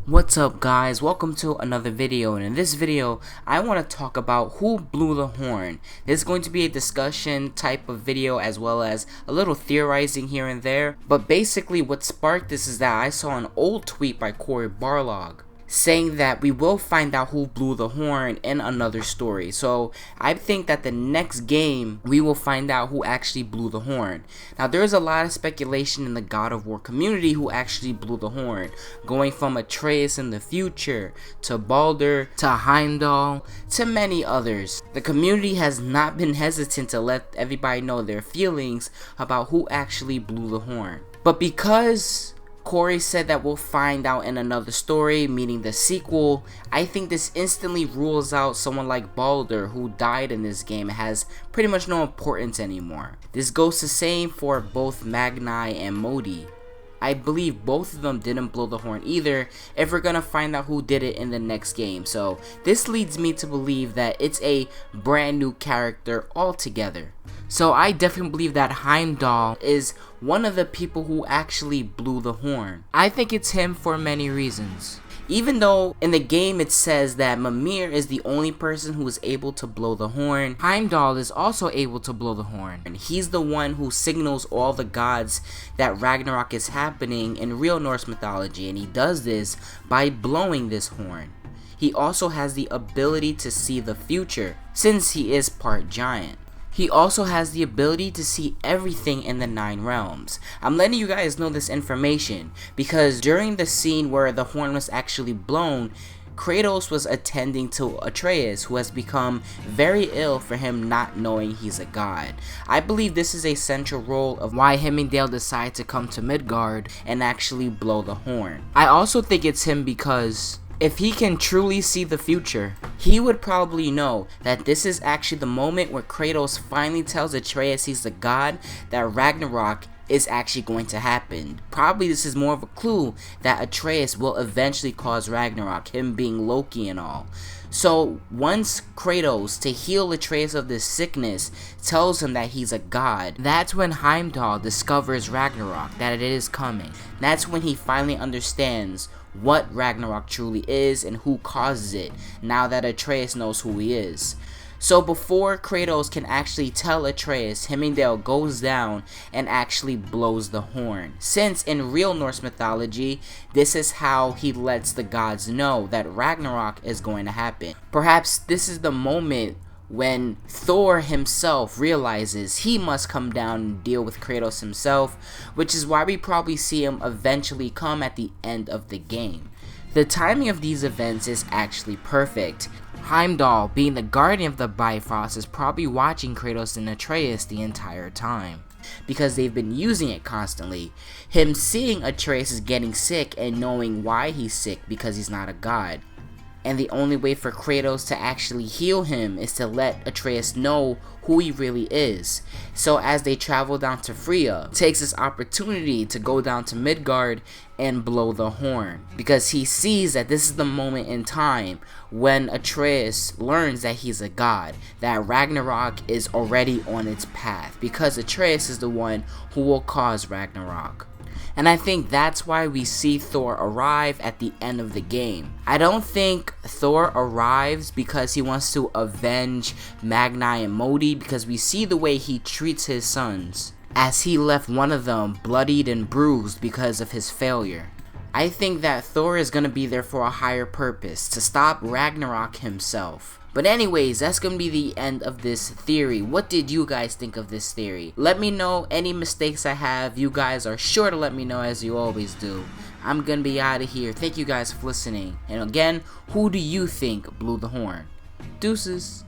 What's up guys, welcome to another video, and in this video I want to talk about who blew the horn. This is going to be a discussion type of video as well as a little theorizing here and there, but basically what sparked this is that I saw an old tweet by Cory Barlog saying that we will find out who blew the horn in another story. So I think that the next game we will find out who actually blew the horn. Now there's a lot of speculation in the God of War community who actually blew the horn, going from Atreus in the future to Baldur to Heimdall to many others. The community has not been hesitant to let everybody know their feelings about who actually blew the horn. But because Cory said that we'll find out in another story, meaning the sequel, I think this instantly rules out someone like Baldur, who died in this game and has pretty much no importance anymore. This goes the same for both Magni and Modi. I believe both of them didn't blow the horn either, if we're gonna find out who did it in the next game. So this leads me to believe that it's a brand new character altogether. So I definitely believe that Heimdall is one of the people who actually blew the horn. I think it's him for many reasons. Even though in the game it says that Mimir is the only person who is able to blow the horn, Heimdall is also able to blow the horn. And he's the one who signals all the gods that Ragnarok is happening in real Norse mythology, and he does this by blowing this horn. He also has the ability to see the future, since he is part giant. He also has the ability to see everything in the 9 realms. I'm letting you guys know this information because during the scene where the horn was actually blown, Kratos was attending to Atreus, who has become very ill for him not knowing he's a god. I believe this is a central role of why Heimdall decided to come to Midgard and actually blow the horn. I also think it's him because if he can truly see the future, he would probably know that this is actually the moment where Kratos finally tells Atreus he's the god, that Ragnarok is actually going to happen. Probably this is more of a clue that Atreus will eventually cause Ragnarok, him being Loki and all. So once Kratos, to heal Atreus of this sickness, tells him that he's a god, that's when Heimdall discovers Ragnarok, that it is coming. That's when he finally understands what Ragnarok truly is and who causes it, now that Atreus knows who he is. So before Kratos can actually tell Atreus, Heimdall goes down and actually blows the horn. Since in real Norse mythology, this is how he lets the gods know that Ragnarok is going to happen. Perhaps this is the moment when Thor himself realizes he must come down and deal with Kratos himself, which is why we probably see him eventually come at the end of the game. The timing of these events is actually perfect. Heimdall, being the guardian of the Bifrost, is probably watching Kratos and Atreus the entire time, because they've been using it constantly. Him seeing Atreus is getting sick and knowing why he's sick, because he's not a god. And the only way for Kratos to actually heal him is to let Atreus know who he really is. So as they travel down to Freya, takes this opportunity to go down to Midgard and blow the horn, because he sees that this is the moment in time when Atreus learns that he's a god, that Ragnarok is already on its path, because Atreus is the one who will cause Ragnarok. And I think that's why we see Thor arrive at the end of the game. I don't think Thor arrives because he wants to avenge Magni and Modi, because we see the way he treats his sons, as he left one of them bloodied and bruised because of his failure. I think that Thor is going to be there for a higher purpose, to stop Ragnarok himself. But anyways, that's going to be the end of this theory. What did you guys think of this theory? Let me know any mistakes I have. You guys are sure to let me know, as you always do. I'm going to be out of here. Thank you guys for listening. And again, who do you think blew the horn? Deuces.